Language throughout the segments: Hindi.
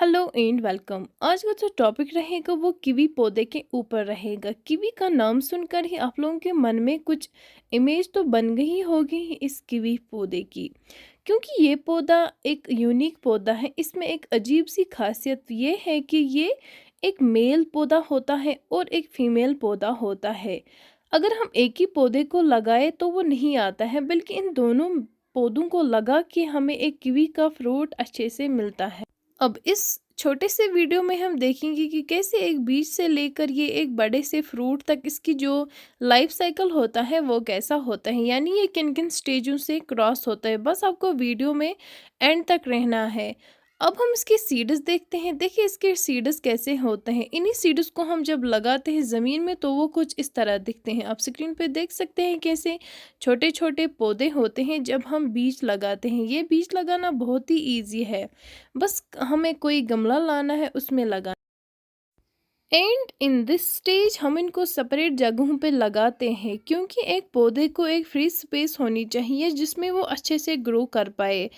Hello and welcome. आज का जो टॉपिक रहेगा वो कीवी पौधे के ऊपर रहेगा। कीवी का नाम सुनकर ही आप लोगों के मन में कुछ इमेज तो बन गई होगी इस कीवी पौधे की, क्योंकि ये पौधा एक यूनिक पौधा है। इसमें एक अजीब सी खासियत ये है कि ये एक मेल पौधा होता है और एक फीमेल पौधा होता है। अगर हम एक ही पौधे को लगाए तो वो नहीं आता है, बल्कि इन दोनों पौधों को लगा के हमें एक कीवी का फ्रूट अच्छे से मिलता है। अब इस छोटे से वीडियो में हम देखेंगे कि कैसे एक बीज से लेकर ये एक बड़े से फ्रूट तक इसकी जो लाइफ साइकिल होता है वो कैसा होता है, यानी ये किन किन स्टेजों से क्रॉस होता है। बस आपको वीडियो में एंड तक रहना है। अब हम इसके सीड्स देखते हैं। देखिए इसके सीड्स कैसे होते हैं। इन्हीं सीड्स को हम जब लगाते हैं ज़मीन में तो वो कुछ इस तरह दिखते हैं। आप स्क्रीन पे देख सकते हैं कैसे छोटे छोटे पौधे होते हैं जब हम बीज लगाते हैं। ये बीज लगाना बहुत ही ईजी है। बस हमें कोई गमला लाना है, उसमें लगाना। एंड इन दिस स्टेज हम इनको सेपरेट जगहों पे लगाते हैं, क्योंकि एक पौधे को एक फ्री स्पेस होनी चाहिए जिसमें वो अच्छे से ग्रो कर पाए।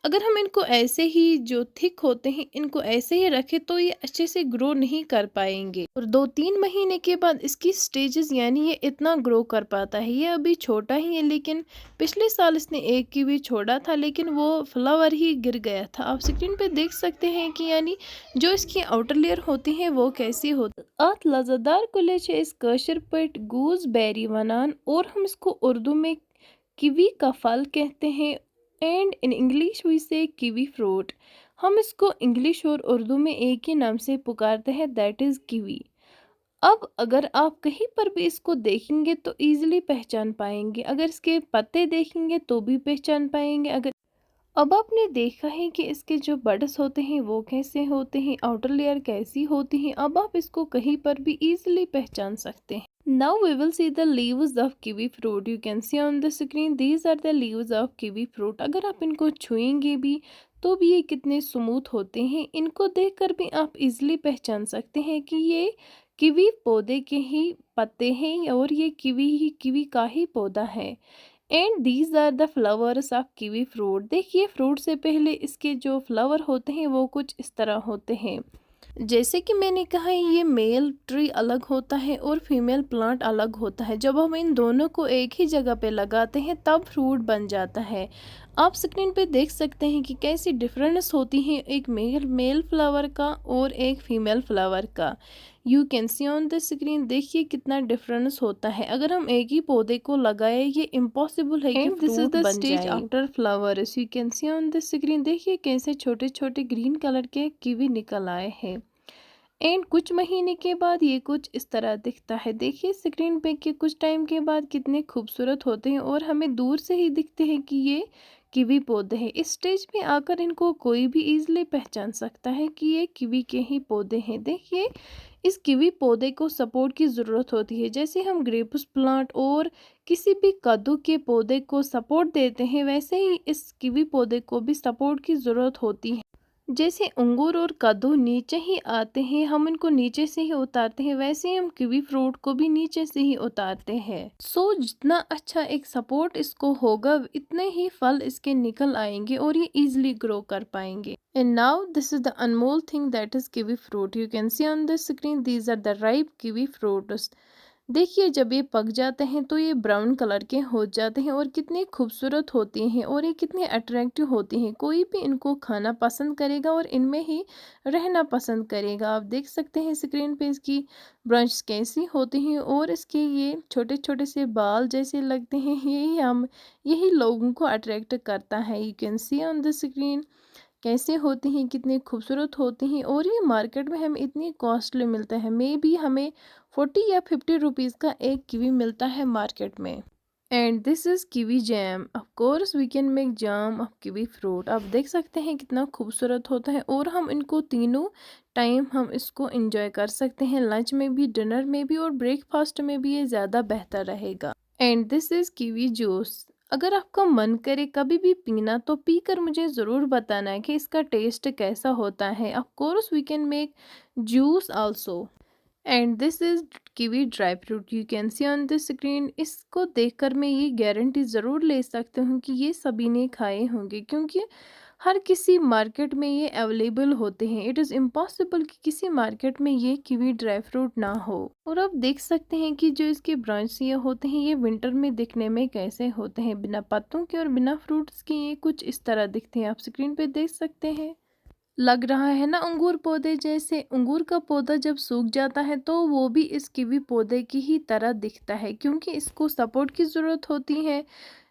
अगर हम इनको ऐसे ही जो थिक होते हैं इनको ऐसे ही रखें तो ये अच्छे से ग्रो नहीं कर पाएंगे, और 2-3 महीने के बाद इसकी स्टेजेस यानी ये इतना ग्रो कर पाता है। ये अभी छोटा ही है, लेकिन पिछले साल इसने एक कीवी छोड़ा था लेकिन वो फ्लावर ही गिर गया था। आप स्क्रीन पे देख सकते हैं कि यानी जो इसकी आउटर लेयर होती है वो कैसी होती है। अत लजादार कुलेच इस कशर पट गूज बेरी वनान, और हम इसको उर्दू में कीवी का फल कहते हैं। एंड इन इंग्लिश वी से कीवी फ्रूट। हम इसको इंग्लिश और उर्दू में एक ही नाम से पुकारते हैं, दैट इज़ कीवी। अब अगर आप कहीं पर भी इसको देखेंगे तो इजीली पहचान पाएंगे। अगर इसके पत्ते देखेंगे तो भी पहचान पाएंगे। अगर अब आपने देखा है कि इसके जो बड्स होते हैं वो कैसे होते हैं, आउटर लेयर कैसी होती है, अब आप इसको कहीं पर भी इजीली पहचान सकते हैं। Now we will see the leaves of kiwi fruit. You can see on the screen these are the leaves of kiwi fruit. अगर आप इनको छुएंगे भी तो भी ये कितने स्मूथ होते हैं। इनको देखकर भी आप इजीली पहचान सकते हैं कि ये कीवी पौधे के ही पत्ते हैं और ये कीवी का ही पौधा है। And these are the flowers of kiwi fruit. देखिए फ्रूट से पहले इसके जो फ्लावर होते हैं वो कुछ इस तरह होते हैं। जैसे कि मैंने कहा ये मेल ट्री अलग होता है और फीमेल प्लांट अलग होता है। जब हम इन दोनों को एक ही जगह पे लगाते हैं तब फ्रूट बन जाता है। आप स्क्रीन पे देख सकते हैं कि कैसी डिफरेंस होती है एक मेल फ्लावर का और एक फीमेल फ्लावर का। You can see on the screen. देखिए कितना डिफरेंस होता है। अगर हम एक ही पौधे को लगाए ये इम्पॉसिबल है कि this is the stage after flowers. You can see on the screen. देखिए कैसे छोटे छोटे ग्रीन कलर के कीवी निकल आए हैं। एंड कुछ महीने के बाद ये कुछ इस तरह दिखता है। देखिए स्क्रीन पे कि कुछ टाइम के बाद कितने खूबसूरत होते हैं और हमें दूर से ही दिखते हैं कि ये कीवी पौधे हैं। इस स्टेज पे आकर इनको कोई भी इजीली पहचान सकता है कि ये कीवी के ही पौधे हैं। देखिए इस कीवी पौधे को सपोर्ट की ज़रूरत होती है। जैसे हम ग्रेप्स प्लांट और किसी भी कद्दू के पौधे को सपोर्ट देते हैं, वैसे ही इस कीवी पौधे को भी सपोर्ट की ज़रूरत होती है। जैसे अंगूर और कद्दू नीचे ही आते हैं, हम इनको नीचे से ही उतारते हैं, वैसे ही हम कीवी फ्रूट को भी नीचे से ही उतारते हैं। सो जितना अच्छा एक सपोर्ट इसको होगा इतने ही फल इसके निकल आएंगे और ये इजीली ग्रो कर पाएंगे। And now this is the अनमोल thing that is kiwi fruit. You can see on the screen these are the ripe kiwi fruits. देखिए जब ये पक जाते हैं तो ये ब्राउन कलर के हो जाते हैं और कितने खूबसूरत होते हैं और ये कितने अट्रैक्टिव होते हैं। कोई भी इनको खाना पसंद करेगा और इनमें ही रहना पसंद करेगा। आप देख सकते हैं स्क्रीन पे इसकी ब्रांच कैसी होती हैं और इसके ये छोटे छोटे से बाल जैसे लगते हैं। यही लोगों को अट्रैक्ट करता है। You can see on the screen कैसे होती हैं, कितने खूबसूरत होते हैं और ये मार्केट में हमें इतनी कॉस्टली मिलता है। मे बी हमें 40 या 50 रुपीज़ का एक कीवी मिलता है मार्केट में। And this is kiwi jam. Of course we can make jam of kiwi fruit. आप देख सकते हैं कितना खूबसूरत होता है और हम इनको तीनों टाइम हम इसको इंजॉय कर सकते हैं, लंच में भी, डिनर में भी और ब्रेकफास्ट में भी। ये ज़्यादा बेहतर रहेगा। And this is kiwi juice. अगर आपका मन करे कभी भी पीना तो पीकर मुझे ज़रूर बताना है कि इसका टेस्ट कैसा होता है। Of course we can make juice also. And this is kiwi dry fruit. You can see on the screen. इसको देखकर मैं ये गारंटी ज़रूर ले सकती हूँ कि ये सभी ने खाए होंगे, क्योंकि हर किसी मार्केट में ये अवेलेबल होते हैं। इट इज़ इम्पॉसिबल कि किसी मार्केट में ये कीवी ड्राई फ्रूट ना हो। और आप देख सकते हैं कि जो इसके ब्रांच ये होते हैं ये विंटर में दिखने में कैसे होते हैं, बिना पत्तों के और बिना फ्रूट्स के ये कुछ इस तरह दिखते हैं। आप स्क्रीन पे देख सकते हैं, लग रहा है ना अंगूर पौधे जैसे। अंगूर का पौधा जब सूख जाता है तो वो भी इस कीवी पौधे की ही तरह दिखता है, क्योंकि इसको सपोर्ट की ज़रूरत होती है।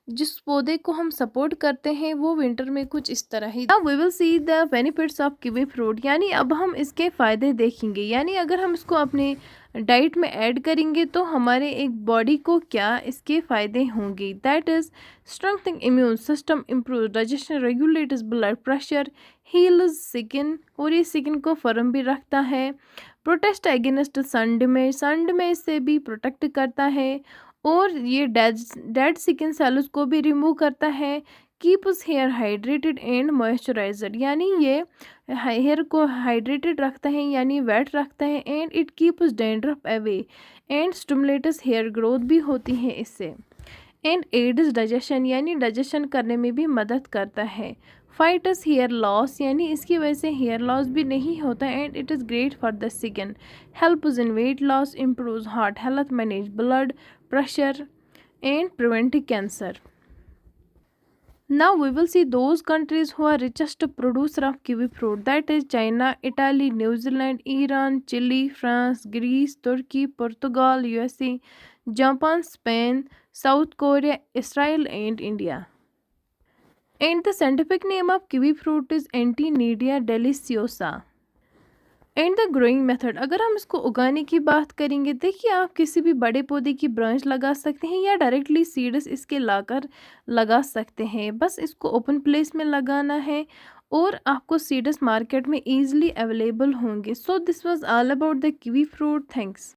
जिस पौधे को हम सपोर्ट करते हैं वो विंटर में कुछ इस तरह ही। Now we will see the benefits of kiwi fruit, यानी अब हम इसके फ़ायदे देखेंगे। यानी अगर हम इसको अपने डाइट में ऐड करेंगे तो हमारे एक बॉडी को क्या इसके फ़ायदे होंगे। That is strengthening immune system, improve digestion, regulates blood pressure, heels skin, और ये स्किन को फर्म भी रखता है। प्रोटेक्ट अगेंस्ट सन डैमेज से भी प्रोटेक्ट करता है। और ये डेड स्किन सेल्स को भी रिमूव करता है। Keeps hair hydrated and moisturiser, यानी ये हेयर को हाइड्रेटेड रखता है यानी वेट रखता है। And it keeps dandruff away and stimulates hair growth भी होती है इससे। एंड एड्स डाइजेशन, यानी डाइजेशन करने में भी मदद करता है। फाइटस हेयर लॉस, यानी इसकी वजह से हेयर लॉस भी नहीं होता। And it is great for the skin. Helps in weight loss, improves heart health, manage blood pressure and prevent cancer. Now we will see those countries who are richest producer of kiwi fruit, that is China, Italy, New Zealand, Iran, Chile, France, Greece, Turkey, Portugal, USA, Japan, Spain, South Korea, Israel and India. And the scientific name of kiwi fruit is Antinedia deliciosa. And the growing method, अगर हम इसको उगाने की बात करेंगे, देखिए आप किसी भी बड़े पौधे की ब्रांच लगा सकते हैं या डायरेक्टली सीड्स इसके लाकर लगा सकते हैं। बस इसको ओपन प्लेस में लगाना है और आपको सीड्स मार्केट में ईजिली अवेलेबल होंगे। So this was all about the kiwi fruit. Thanks.